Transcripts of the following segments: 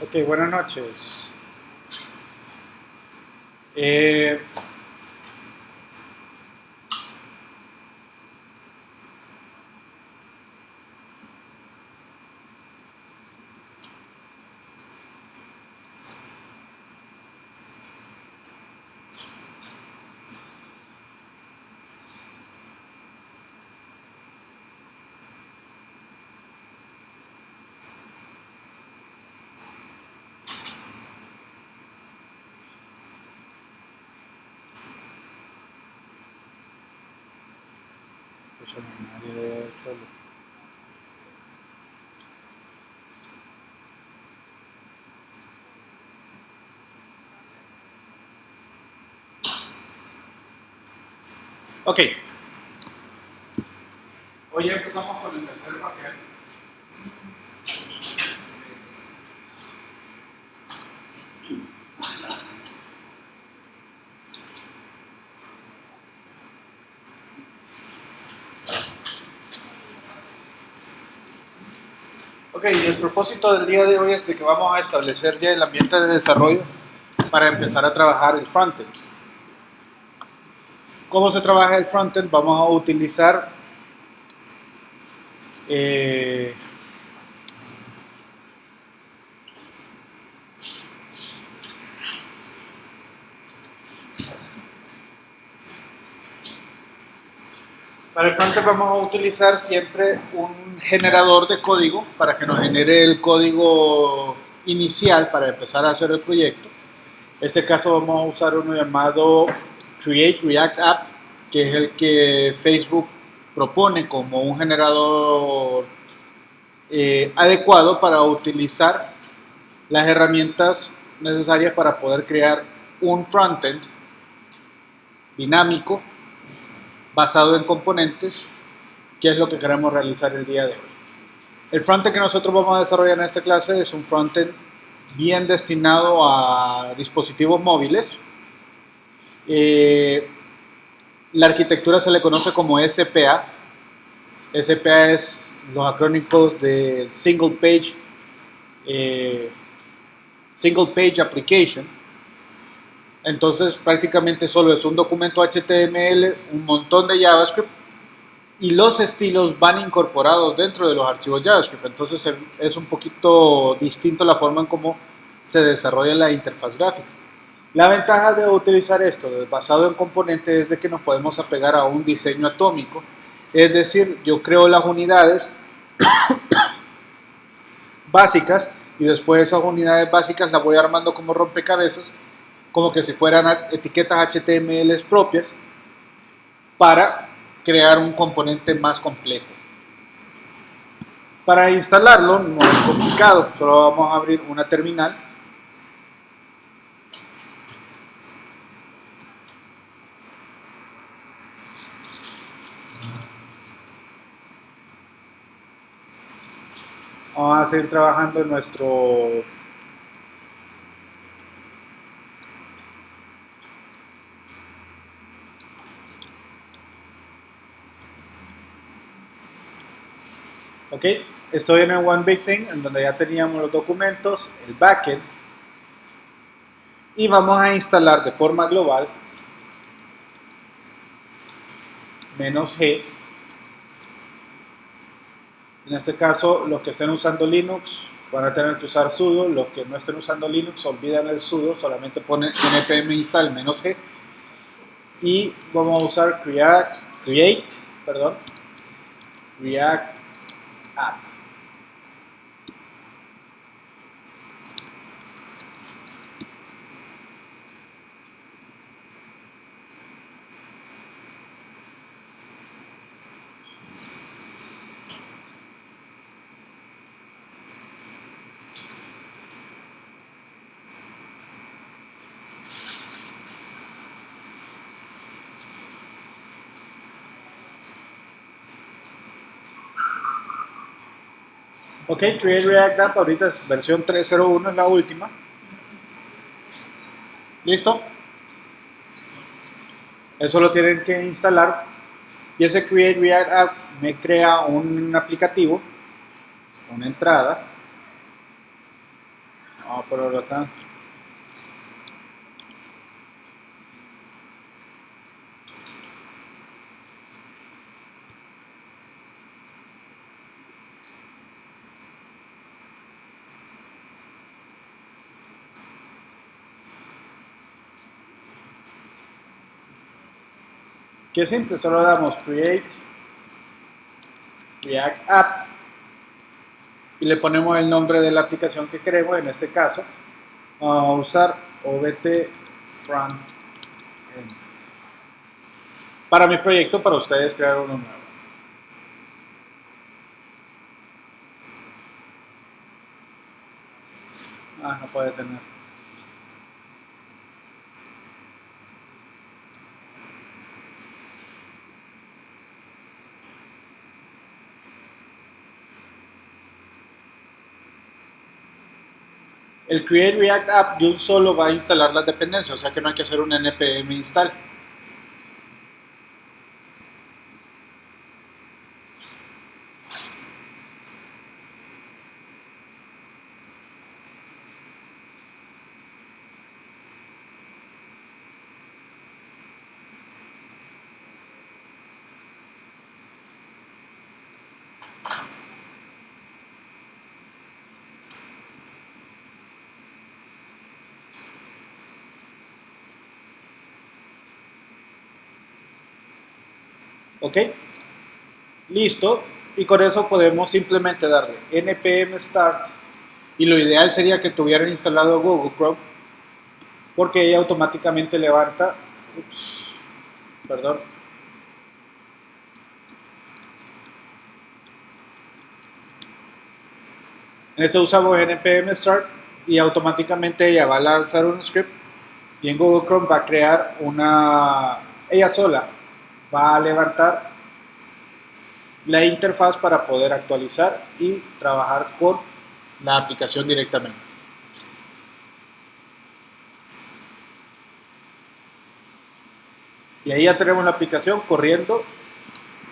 Ok, buenas noches. Eh, Pucha, nadie de Cholo. Ok, hoy empezamos con el tercer parcial. Ok, y el propósito del día de hoy es de que vamos a establecer ya el ambiente de desarrollo para empezar a trabajar el frontend. ¿Cómo se trabaja el frontend? Vamos a utilizar eh, para el frontend vamos a utilizar siempre un generador de código para que nos genere el código inicial para empezar a hacer el proyecto. En este caso vamos a usar uno llamado Create React App, que es el que Facebook propone como un generador adecuado para utilizar las herramientas necesarias para poder crear un frontend dinámico basado en componentes, que es lo que queremos realizar el día de hoy. El frontend que nosotros vamos a desarrollar en esta clase es un frontend bien destinado a dispositivos móviles. La arquitectura se le conoce como SPA. SPA es los acrónimos de Single Page Application. Entonces prácticamente solo es un documento HTML, un montón de JavaScript y los estilos van incorporados dentro de los archivos JavaScript. Entonces es un poquito distinto la forma en cómo se desarrolla la interfaz gráfica. La ventaja de utilizar esto basado en componentes es de que nos podemos apegar a un diseño atómico. Es decir, yo creo las unidades básicas y después esas unidades básicas las voy armando como rompecabezas, como que si fueran etiquetas HTML propias para crear un componente más complejo. Para instalarlo no es complicado, solo vamos a abrir una terminal. Vamos a seguir trabajando en nuestro ok, estoy en el One Big Thing en donde ya teníamos los documentos, el backend y vamos a instalar de forma global "-g". En este caso, los que estén usando Linux van a tener que usar sudo, los que no estén usando Linux olvidan el sudo, solamente pone npm install "-g", y vamos a usar create react app. Ok, Create React App, ahorita es versión 3.0.1, es la última. ¿Listo? Eso lo tienen que instalar. Y ese Create React App me crea un aplicativo, una entrada. Vamos a ponerlo acá. Que simple, solo damos create React App y le ponemos el nombre de la aplicación que queremos. En este caso vamos a usar OBT Frontend. Para mi proyecto, para ustedes crear uno nuevo. No puede tener. El Create React App de un solo va a instalar las dependencias, o sea que no hay que hacer un npm install. ¿Ok? Listo. Y con eso podemos simplemente darle npm start. Y lo ideal sería que tuvieran instalado Google Chrome, porque ella automáticamente levanta. Perdón. En este usamos npm start y automáticamente ella va a lanzar un script y en Google Chrome va a crear ella sola va a levantar la interfaz para poder actualizar y trabajar con la aplicación directamente. Y ahí ya tenemos la aplicación corriendo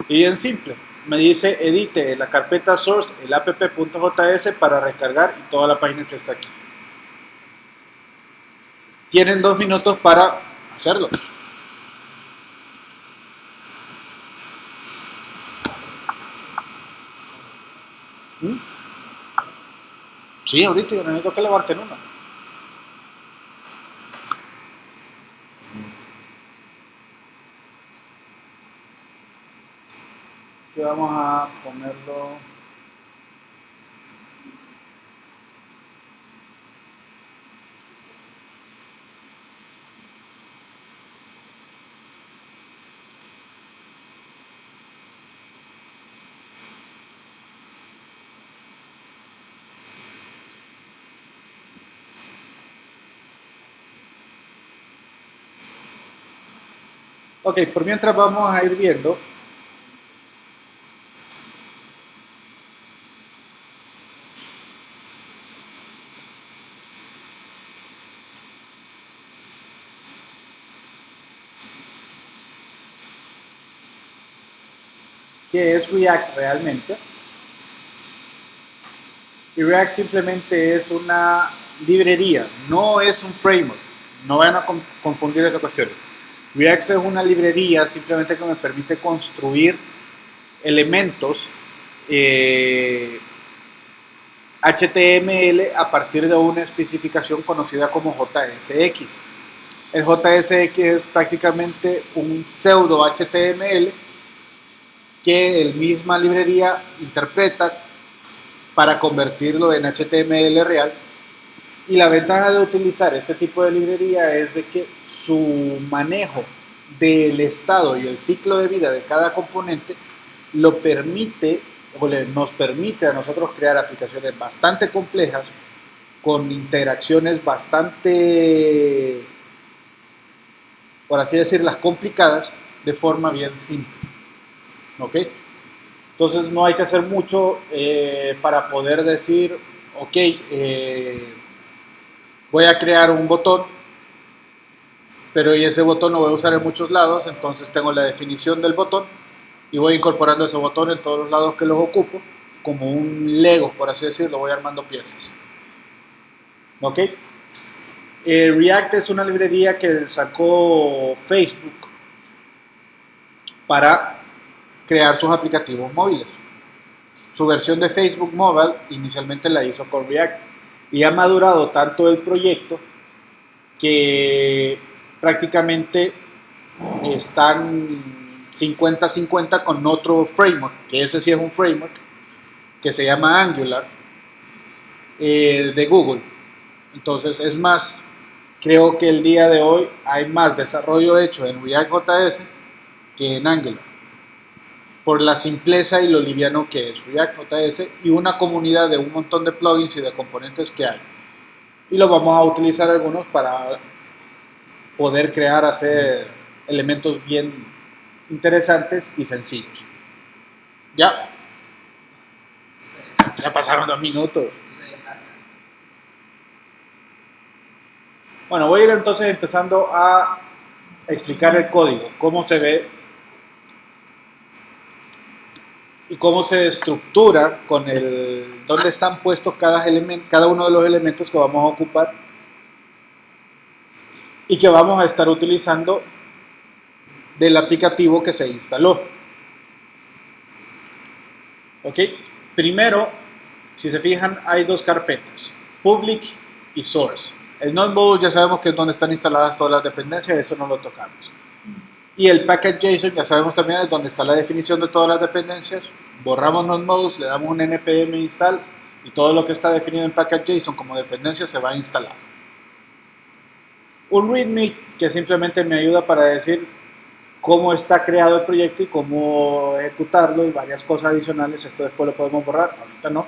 y bien simple. Me dice edite en la carpeta source el app.js para recargar y toda la página que está aquí. Tienen 2 minutos para hacerlo. Sí, ahorita yo necesito que levanten una. Aquí vamos a ponerlo. Ok, por mientras vamos a ir viendo qué es React realmente. Y React simplemente es una librería, no es un framework. No vayan a confundir esa cuestión. React es una librería simplemente que me permite construir elementos HTML a partir de una especificación conocida como JSX. El JSX es prácticamente un pseudo HTML que la misma librería interpreta para convertirlo en HTML real. Y la ventaja de utilizar este tipo de librería es de que su manejo del estado y el ciclo de vida de cada componente lo permite o nos permite a nosotros crear aplicaciones bastante complejas con interacciones bastante, por así decirlas, complicadas de forma bien simple. ¿Ok? Entonces no hay que hacer mucho para poder decir, ok, voy a crear un botón, pero ese botón lo voy a usar en muchos lados, entonces tengo la definición del botón y voy incorporando ese botón en todos los lados que los ocupo, como un Lego, por así decirlo, voy armando piezas. ¿Ok? React es una librería que sacó Facebook para crear sus aplicativos móviles. Su versión de Facebook Mobile inicialmente la hizo con React y ha madurado tanto el proyecto que prácticamente están 50-50 con otro framework, que ese sí es un framework, que se llama Angular, de Google. Entonces, es más, creo que el día de hoy hay más desarrollo hecho en React.js que en Angular, por la simpleza y lo liviano que es React.js y una comunidad de un montón de plugins y de componentes que hay. Y lo vamos a utilizar algunos para poder crear, hacer elementos bien interesantes y sencillos. Ya, ya pasaron 2 minutos. Bueno, voy a ir entonces empezando a explicar el código, cómo se ve y cómo se estructura con el dónde están puestos cada uno de los elementos que vamos a ocupar y que vamos a estar utilizando del aplicativo que se instaló. ¿Ok? Primero, si se fijan, hay dos carpetas, Public y Source. El Node ya sabemos que es donde están instaladas todas las dependencias, eso no lo tocamos. Y el package.json ya sabemos también es donde está la definición de todas las dependencias. Borramos Node, le damos un npm install y todo lo que está definido en package.json como dependencia se va a instalar. Un readme que simplemente me ayuda para decir cómo está creado el proyecto y cómo ejecutarlo y varias cosas adicionales. Esto después lo podemos borrar, ahorita no.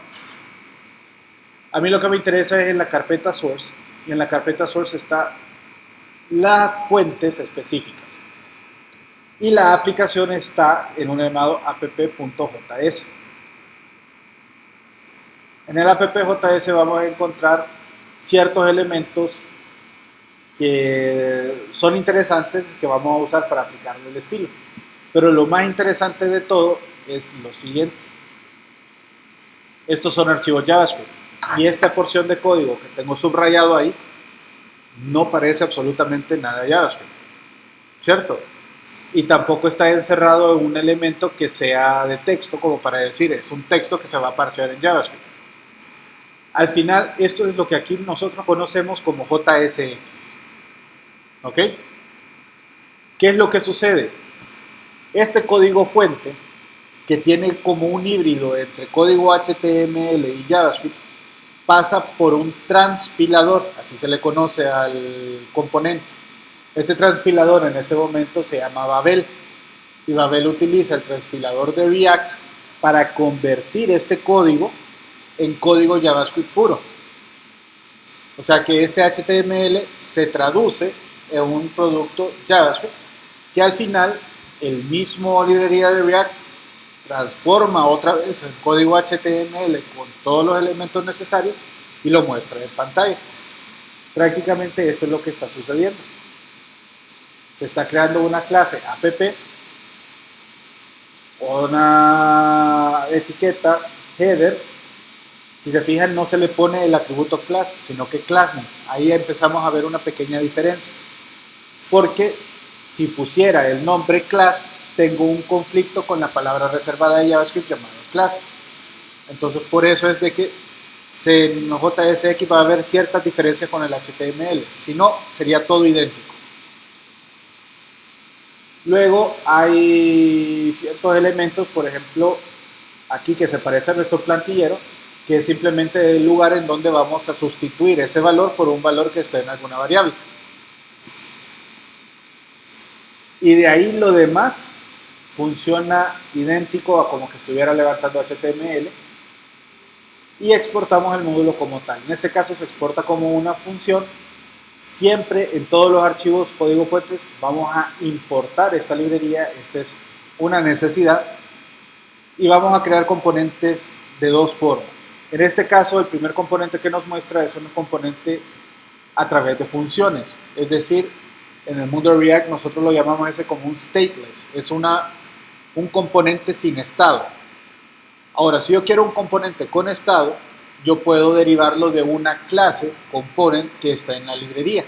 A mí lo que me interesa es en la carpeta source, y en la carpeta source está las fuentes específicas y la aplicación está en un llamado app.js. En el app.js vamos a encontrar ciertos elementos que son interesantes que vamos a usar para aplicarle el estilo. Pero lo más interesante de todo es lo siguiente. Estos son archivos JavaScript y esta porción de código que tengo subrayado ahí no parece absolutamente nada de JavaScript, ¿cierto? Y tampoco está encerrado en un elemento que sea de texto como para decir es un texto que se va a parsear en JavaScript. Al final esto es lo que aquí nosotros conocemos como JSX. ¿Ok? ¿Qué es lo que sucede? Este código fuente, que tiene como un híbrido entre código HTML y JavaScript, pasa por un transpilador, así se le conoce al componente. Ese transpilador en este momento se llama Babel, y Babel utiliza el transpilador de React para convertir este código en código JavaScript puro. O sea que este HTML se traduce en un producto JavaScript que al final el mismo librería de React transforma otra vez el código HTML con todos los elementos necesarios y lo muestra en pantalla. Prácticamente esto es lo que está sucediendo. Se está creando una clase app o una etiqueta header. Si se fijan, no se le pone el atributo class, sino que classname. Ahí empezamos a ver una pequeña diferencia. Porque si pusiera el nombre class, tengo un conflicto con la palabra reservada de JavaScript llamada class. Entonces, por eso es de que en JSX va a haber ciertas diferencias con el HTML. Si no, sería todo idéntico. Luego hay ciertos elementos, por ejemplo, aquí que se parece a nuestro plantillero, que es simplemente el lugar en donde vamos a sustituir ese valor por un valor que esté en alguna variable. Y de ahí lo demás funciona idéntico a como que estuviera levantando HTML y exportamos el módulo como tal. En este caso se exporta como una función. Siempre en todos los archivos código fuentes vamos a importar esta librería. Esta es una necesidad y vamos a crear componentes de dos formas. En este caso el primer componente que nos muestra es un componente a través de funciones, es decir, en el mundo de React nosotros lo llamamos ese como un stateless, es un componente sin estado. Ahora, si yo quiero un componente con estado, yo puedo derivarlo de una clase component que está en la librería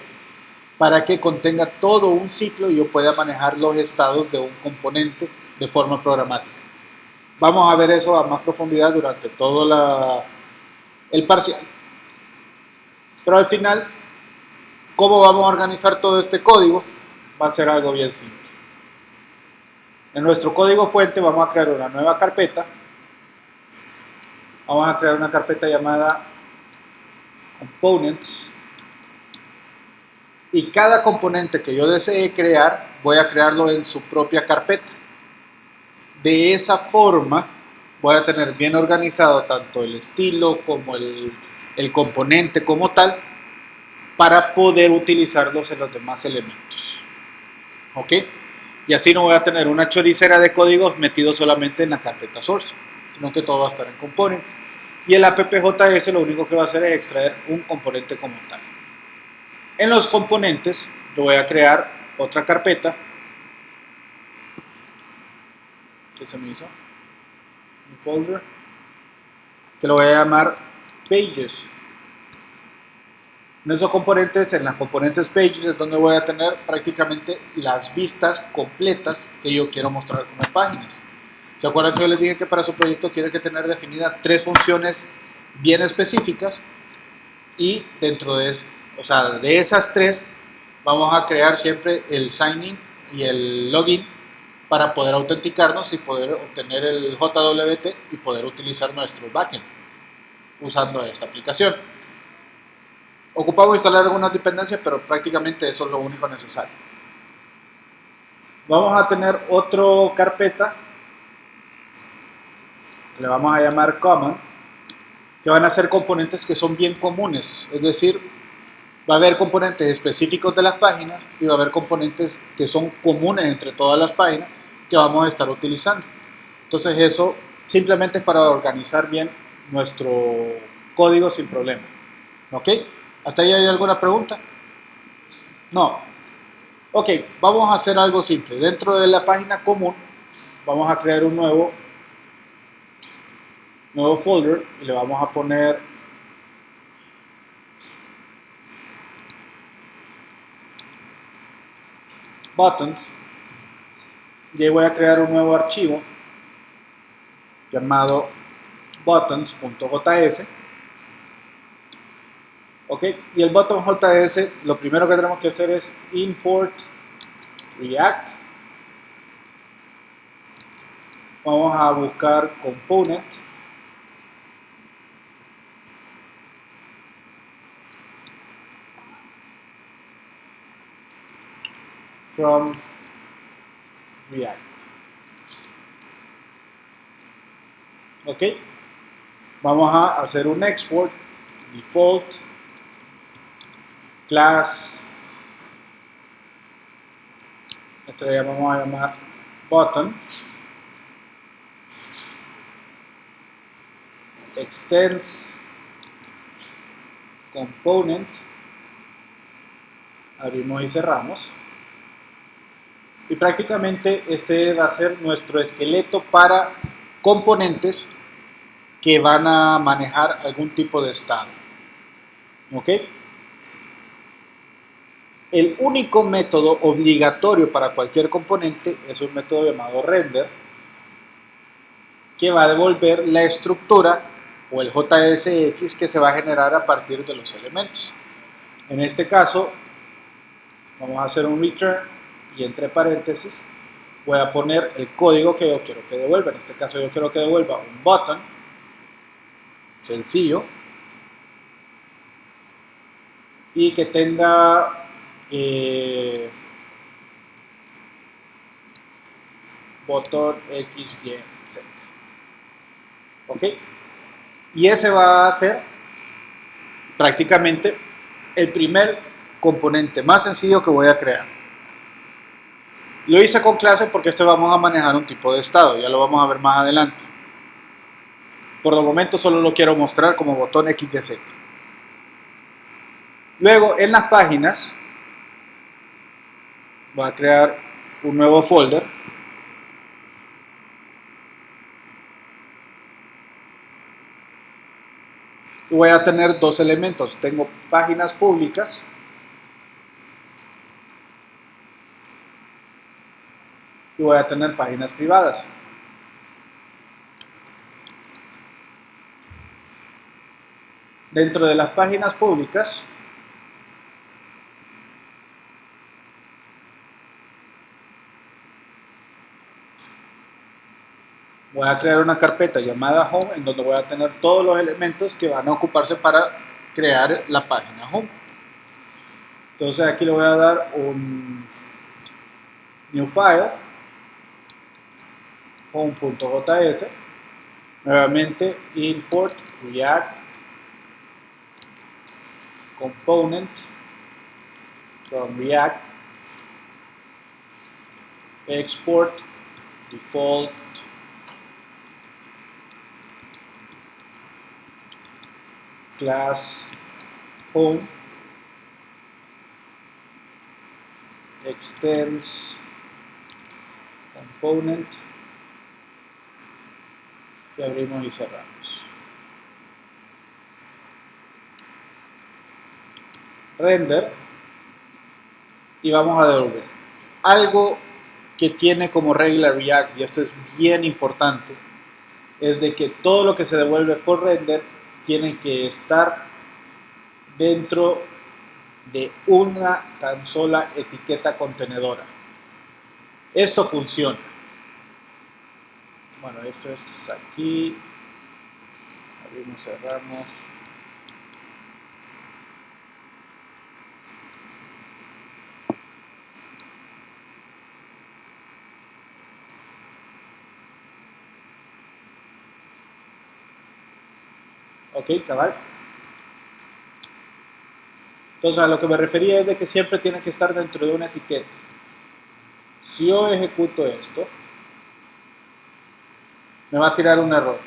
para que contenga todo un ciclo y yo pueda manejar los estados de un componente de forma programática. Vamos a ver eso a más profundidad durante todo el parcial. Pero al final, ¿cómo vamos a organizar todo este código? Va a ser algo bien simple. En nuestro código fuente vamos a crear una nueva carpeta. Vamos a crear una carpeta llamada Components. Y cada componente que yo desee crear, voy a crearlo en su propia carpeta. De esa forma, voy a tener bien organizado tanto el estilo como el componente como tal, para poder utilizarlos en los demás elementos. ¿Ok? Y así no voy a tener una choricera de códigos metido solamente en la carpeta source, sino que todo va a estar en components. Y el appjs lo único que va a hacer es extraer un componente como tal. En los componentes yo voy a crear otra carpeta. ¿Qué se me hizo? Un folder que lo voy a llamar pages. En esos componentes, en las componentes pages, es donde voy a tener prácticamente las vistas completas que yo quiero mostrar como páginas. ¿Se acuerdan que yo les dije que para su proyecto tiene que tener definidas 3 funciones bien específicas? Y dentro de esas 3 vamos a crear siempre el sign-in y el login para poder autenticarnos y poder obtener el JWT y poder utilizar nuestro backend usando esta aplicación. Ocupamos instalar algunas dependencias, pero prácticamente eso es lo único necesario. Vamos a tener otra carpeta que le vamos a llamar common, que van a ser componentes que son bien comunes, es decir, va a haber componentes específicos de las páginas y va a haber componentes que son comunes entre todas las páginas que vamos a estar utilizando. Entonces eso simplemente es para organizar bien nuestro código sin problema. ¿Ok? ¿Hasta ahí hay alguna pregunta? No. Ok, vamos a hacer algo simple. Dentro de la página común vamos a crear un nuevo folder y le vamos a poner buttons, y ahí voy a crear un nuevo archivo llamado buttons.js. ok, y el button.js lo primero que tenemos que hacer es import React. Vamos a buscar component from React. Ok, vamos a hacer un export default class, esto le vamos a llamar button, extends component, abrimos y cerramos, y prácticamente este va a ser nuestro esqueleto para componentes que van a manejar algún tipo de estado. ¿Ok? El único método obligatorio para cualquier componente es un método llamado render, que va a devolver la estructura o el JSX que se va a generar a partir de los elementos. En este caso, vamos a hacer un return y entre paréntesis voy a poner el código que yo quiero que devuelva. En este caso yo quiero que devuelva un button sencillo y que tenga botón X, Y, Z. ¿Ok? Y ese va a ser prácticamente el primer componente más sencillo que voy a crear. Lo hice con clase porque este vamos a manejar un tipo de estado, ya lo vamos a ver más adelante. Por el momento solo lo quiero mostrar como botón X, Y, Z. Luego en las páginas voy a crear un nuevo folder y voy a tener dos elementos. Tengo páginas públicas y voy a tener páginas privadas. Dentro de las páginas públicas voy a crear una carpeta llamada Home en donde voy a tener todos los elementos que van a ocuparse para crear la página Home. Entonces aquí le voy a dar un New File, Home.js, nuevamente import React component from React, export default class home extends component que abrimos y cerramos. Render y vamos a devolver. Algo que tiene como regla React, y esto es bien importante, es de que todo lo que se devuelve por render tiene que estar dentro de una tan sola etiqueta contenedora. Esto funciona. Bueno, esto es aquí. Abrimos, cerramos. Ok, cabal. Entonces a lo que me refería es de que siempre tiene que estar dentro de una etiqueta. Si yo ejecuto esto, me va a tirar un error.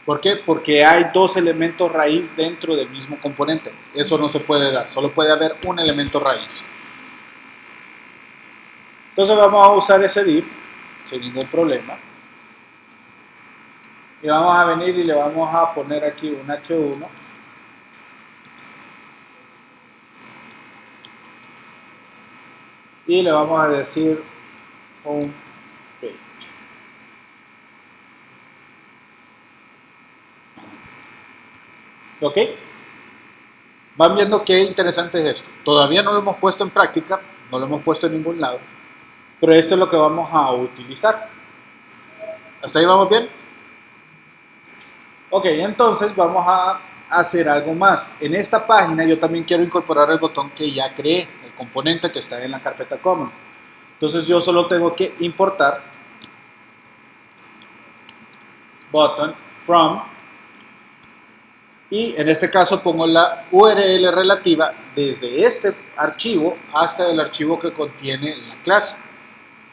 ¿Por qué? Porque hay dos elementos raíz dentro del mismo componente. Eso no se puede dar, solo puede haber un elemento raíz. Entonces vamos a usar ese div sin ningún problema. Y vamos a venir y le vamos a poner aquí un h1. Y le vamos a decir home page. ¿Ok? Van viendo qué interesante es esto. Todavía no lo hemos puesto en práctica, no lo hemos puesto en ningún lado, pero esto es lo que vamos a utilizar. ¿Hasta ahí vamos bien? Ok, entonces vamos a hacer algo más. En esta página yo también quiero incorporar el botón que ya creé, el componente que está en la carpeta Commons. Entonces yo solo tengo que importar button from y en este caso pongo la URL relativa desde este archivo hasta el archivo que contiene la clase.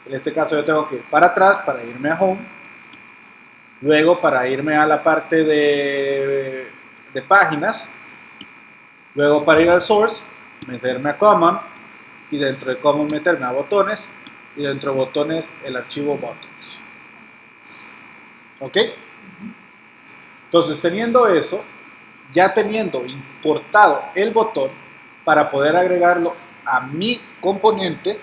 En este caso yo tengo que ir para atrás para irme a home, luego para irme a la parte de páginas, luego para ir al source, meterme a common y dentro de common meterme a botones y dentro de botones el archivo buttons. ¿Ok? Entonces teniendo eso, ya teniendo importado el botón para poder agregarlo a mi componente,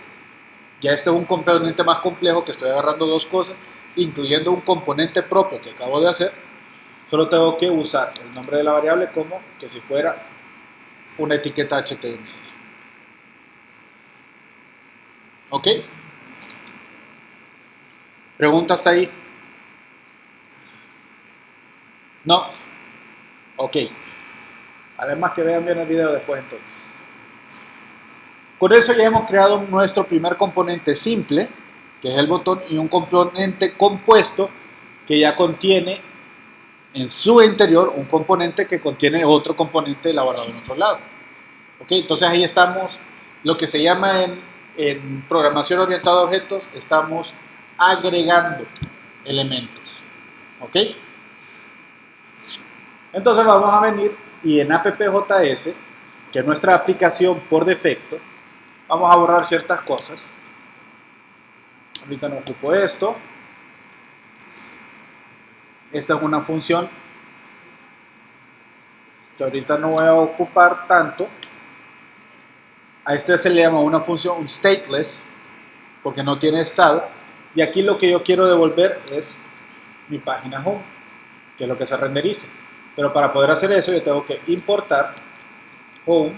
ya este es un componente más complejo que estoy agarrando dos cosas, incluyendo un componente propio que acabo de hacer, solo tengo que usar el nombre de la variable como que si fuera una etiqueta HTML. ¿Ok? ¿Pregunta hasta ahí? ¿No? Ok. Además que vean bien el video después entonces. Con eso ya hemos creado nuestro primer componente simple, que es el botón, y un componente compuesto que ya contiene en su interior un componente que contiene otro componente elaborado en otro lado. ¿Ok? Entonces ahí estamos, lo que se llama en programación orientada a objetos, estamos agregando elementos. ¿Ok? Entonces vamos a venir y en app.js, que es nuestra aplicación por defecto, vamos a borrar ciertas cosas. Ahorita no ocupo esto. Esta es una función que ahorita no voy a ocupar tanto. A este se le llama una función, un stateless, porque no tiene estado. Y aquí lo que yo quiero devolver es mi página home, que es lo que se renderiza. Pero para poder hacer eso yo tengo que importar home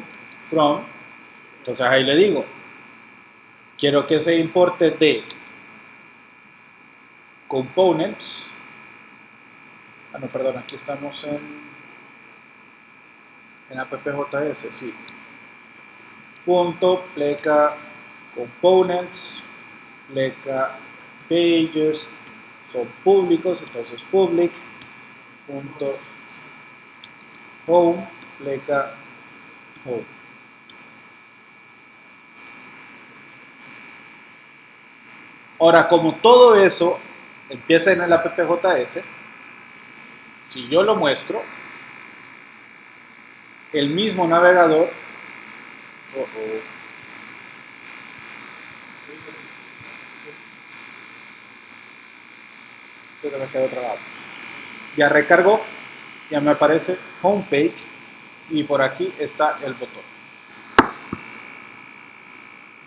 from. Entonces ahí le digo, quiero que se importe de components. Ah, no, perdón, aquí estamos en appjs, sí. Punto, pleca, components, pleca, pages, son públicos, entonces public, punto, home, pleca, home. Ahora, como todo eso empieza en el appjs, si yo lo muestro, el mismo navegador pero me quedo trabado. Ya recargó, ya me aparece homepage y por aquí está el botón.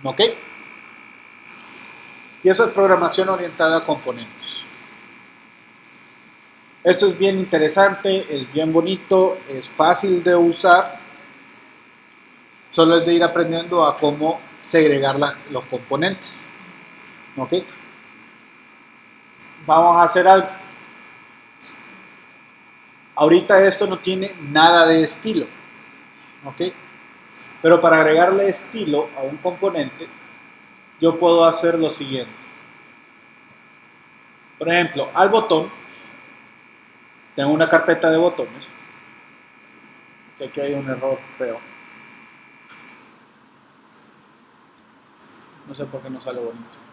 ¿Ok? Y eso es programación orientada a componentes. Esto es bien interesante, es bien bonito, es fácil de usar. Solo es de ir aprendiendo a cómo segregar los componentes. ¿Ok? Vamos a hacer algo. Ahorita esto no tiene nada de estilo. ¿Ok? Pero para agregarle estilo a un componente, yo puedo hacer lo siguiente. Por ejemplo, al botón, tengo una carpeta de botones, que aquí hay un error feo. No sé por qué no sale bonito.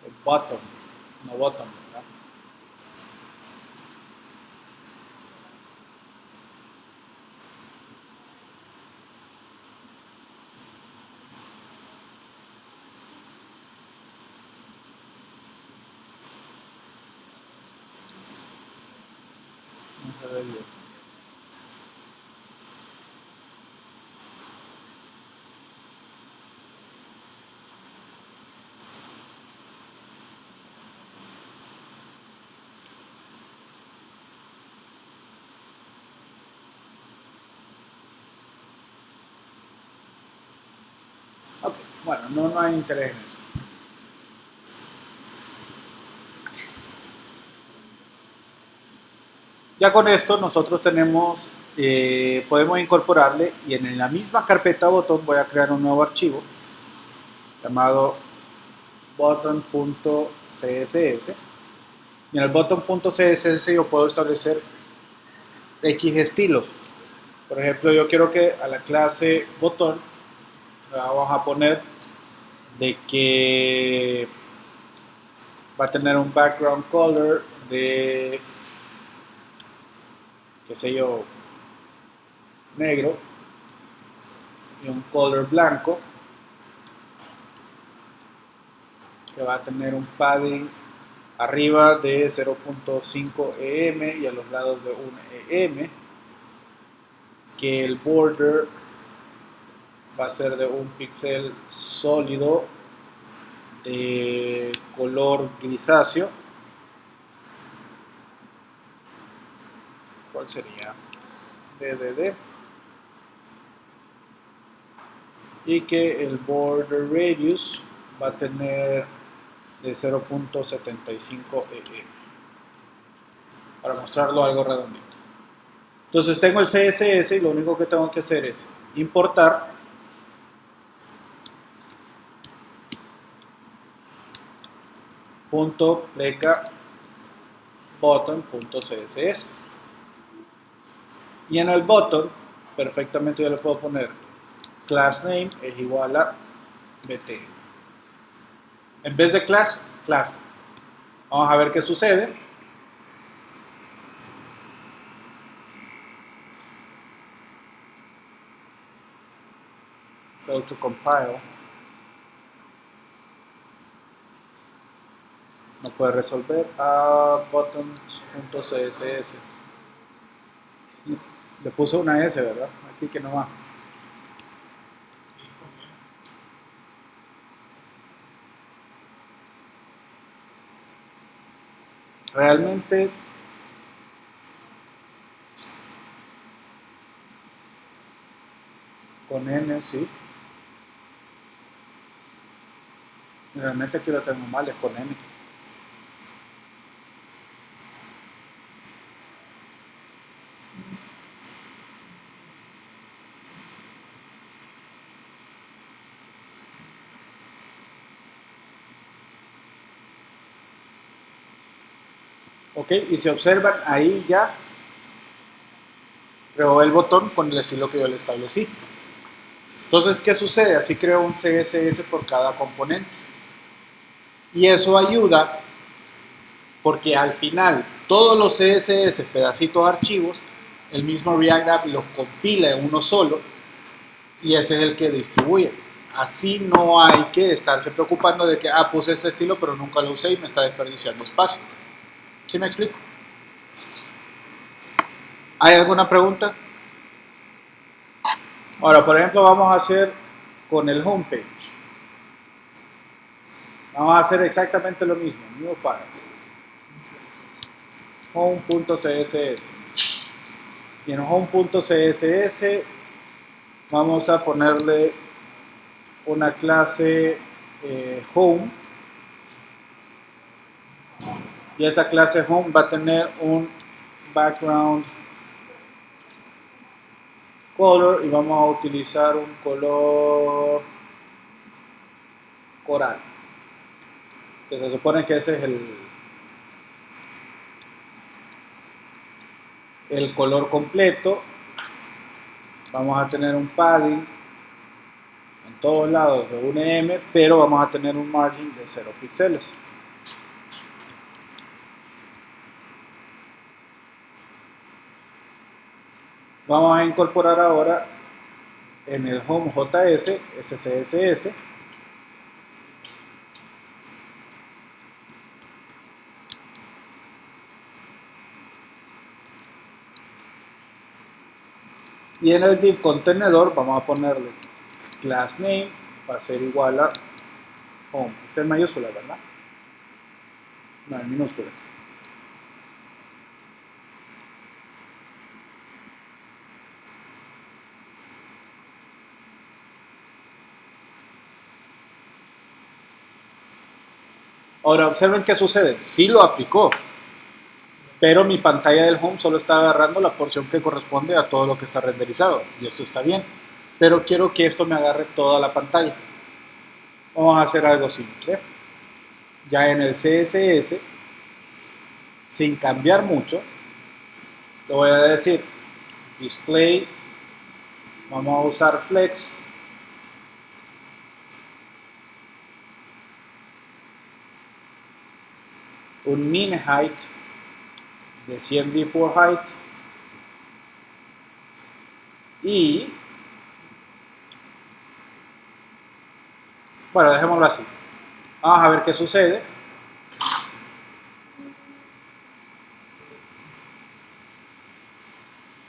El button, no button, ¿verdad? No se ve bien. Ok, bueno, no hay interés en eso. Ya con esto nosotros tenemos, podemos incorporarle y en la misma carpeta botón voy a crear un nuevo archivo llamado button.css y en el button.css yo puedo establecer X estilos. Por ejemplo, yo quiero que a la clase botón vamos a poner de que va a tener un background color de, qué sé yo, negro y un color blanco, que va a tener un padding arriba de 0.5 em y a los lados de 1 em, que el border va a ser de un píxel sólido de color grisáceo. ¿Cuál sería? BDD. Y que el border radius va a tener de 0.75 em, para mostrarlo algo redondito. Entonces tengo el CSS y lo único que tengo que hacer es importar .pleca button.css y en el button perfectamente yo le puedo poner class name es igual a btn. En vez de class, class. Vamos a ver qué sucede. Go to compile. No puede resolver a buttons.css. Le puse una S, ¿verdad? Aquí que no va. Realmente con N, sí. Realmente aquí lo tengo mal, es con N. Ok, y si observan, ahí ya creo el botón con el estilo que yo le establecí. Entonces, ¿qué sucede? Así creo un CSS por cada componente. Y eso ayuda porque al final todos los CSS, pedacitos archivos, el mismo React App los compila en uno solo y ese es el que distribuye. Así no hay que estarse preocupando de que, puse este estilo pero nunca lo usé y me está desperdiciando espacio. ¿Sí me explico? ¿Hay alguna pregunta? Ahora, por ejemplo, vamos a hacer con el homepage. Vamos a hacer exactamente lo mismo. New file. Home.css. Y en home.css vamos a ponerle una clase home. Y esa clase home va a tener un background color y vamos a utilizar un color coral. Que se supone que ese es el color completo. Vamos a tener un padding en todos lados de 1M, pero vamos a tener un margin de 0 píxeles. Vamos a incorporar ahora en el home JS, SCSS, y en el div contenedor vamos a ponerle class name va a ser igual a home. Está en mayúsculas, ¿verdad? No, en minúsculas. Ahora observen qué sucede. Sí lo aplicó, pero mi pantalla del home solo está agarrando la porción que corresponde a todo lo que está renderizado. Y esto está bien. Pero quiero que esto me agarre toda la pantalla. Vamos a hacer algo simple. Ya en el CSS, sin cambiar mucho, le voy a decir display, vamos a usar flex, un min height de 100 por height y bueno, dejémoslo así. Vamos a ver qué sucede.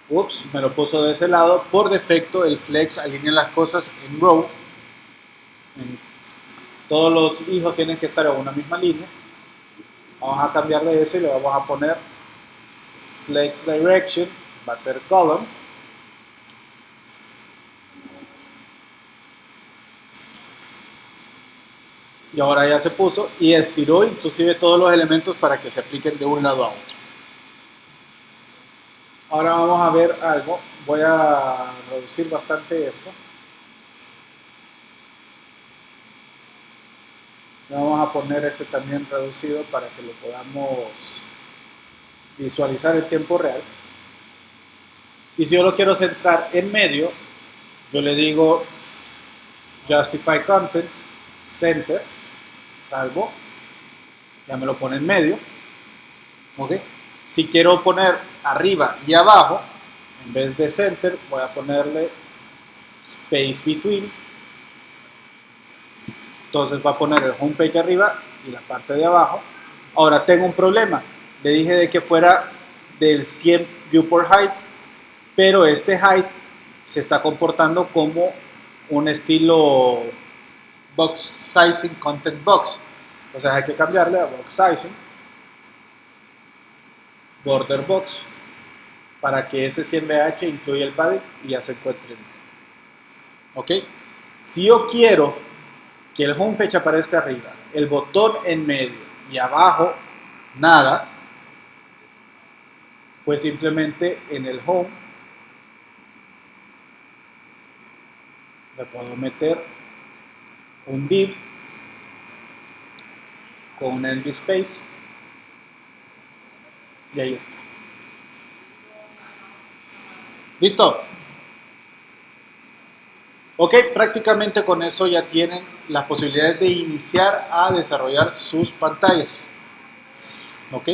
Ups, me lo puso de ese lado. Por defecto el flex alinea las cosas en row. Todos los hijos tienen que estar en una misma línea. Vamos a cambiar de eso y le vamos a poner flex direction, va a ser column. Y ahora ya se puso y estiró inclusive todos los elementos para que se apliquen de un lado a otro. Ahora vamos a ver algo. Voy a reducir bastante esto. Vamos a poner este también reducido para que lo podamos visualizar en tiempo real. Y si yo lo quiero centrar en medio, yo le digo Justify Content, Center. salvo, ya me lo pone en medio. ¿Ok? Si quiero poner arriba y abajo, en vez de center, voy a ponerle space between. Entonces va a poner el homepage arriba y la parte de abajo. Ahora tengo un problema. Le dije de que fuera del 100 viewport height, pero este height se está comportando como un estilo box sizing content box. O sea, hay que cambiarle a box sizing, border box, para que ese 100 VH incluya el padding y ya se encuentre en medio. ¿Ok? Si yo quiero que el homepage aparezca arriba, el botón en medio y abajo nada, pues simplemente en el home le puedo meter un div con un empty space y ahí está. ¿Listo? Ok, prácticamente con eso ya tienen las posibilidades de iniciar a desarrollar sus pantallas. Ok,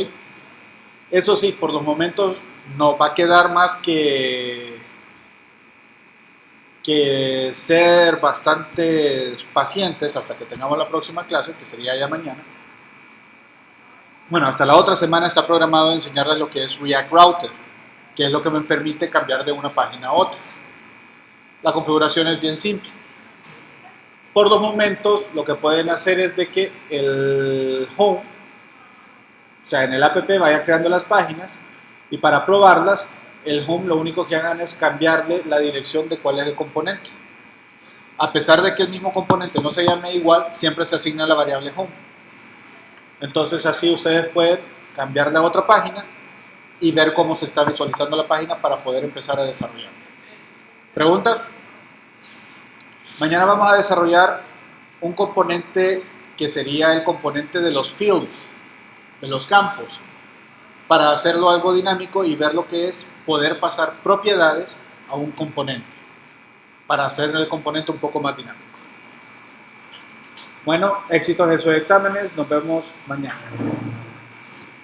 eso sí, por los momentos no va a quedar más que ser bastante pacientes hasta que tengamos la próxima clase, que sería ya mañana. Bueno, hasta la otra semana está programado enseñarles lo que es React Router, que es lo que me permite cambiar de una página a otra. La configuración es bien simple. Por los momentos, lo que pueden hacer es de que el home, o sea, en el app vayan creando las páginas y para probarlas, el home lo único que hagan es cambiarle la dirección de cuál es el componente. A pesar de que el mismo componente no se llame igual, siempre se asigna la variable home. Entonces así ustedes pueden cambiarle a otra página y ver cómo se está visualizando la página para poder empezar a desarrollar. ¿Preguntas? Mañana vamos a desarrollar un componente que sería el componente de los fields, de los campos, para hacerlo algo dinámico y ver lo que es poder pasar propiedades a un componente, para hacer el componente un poco más dinámico. Bueno, éxitos en sus exámenes, nos vemos mañana.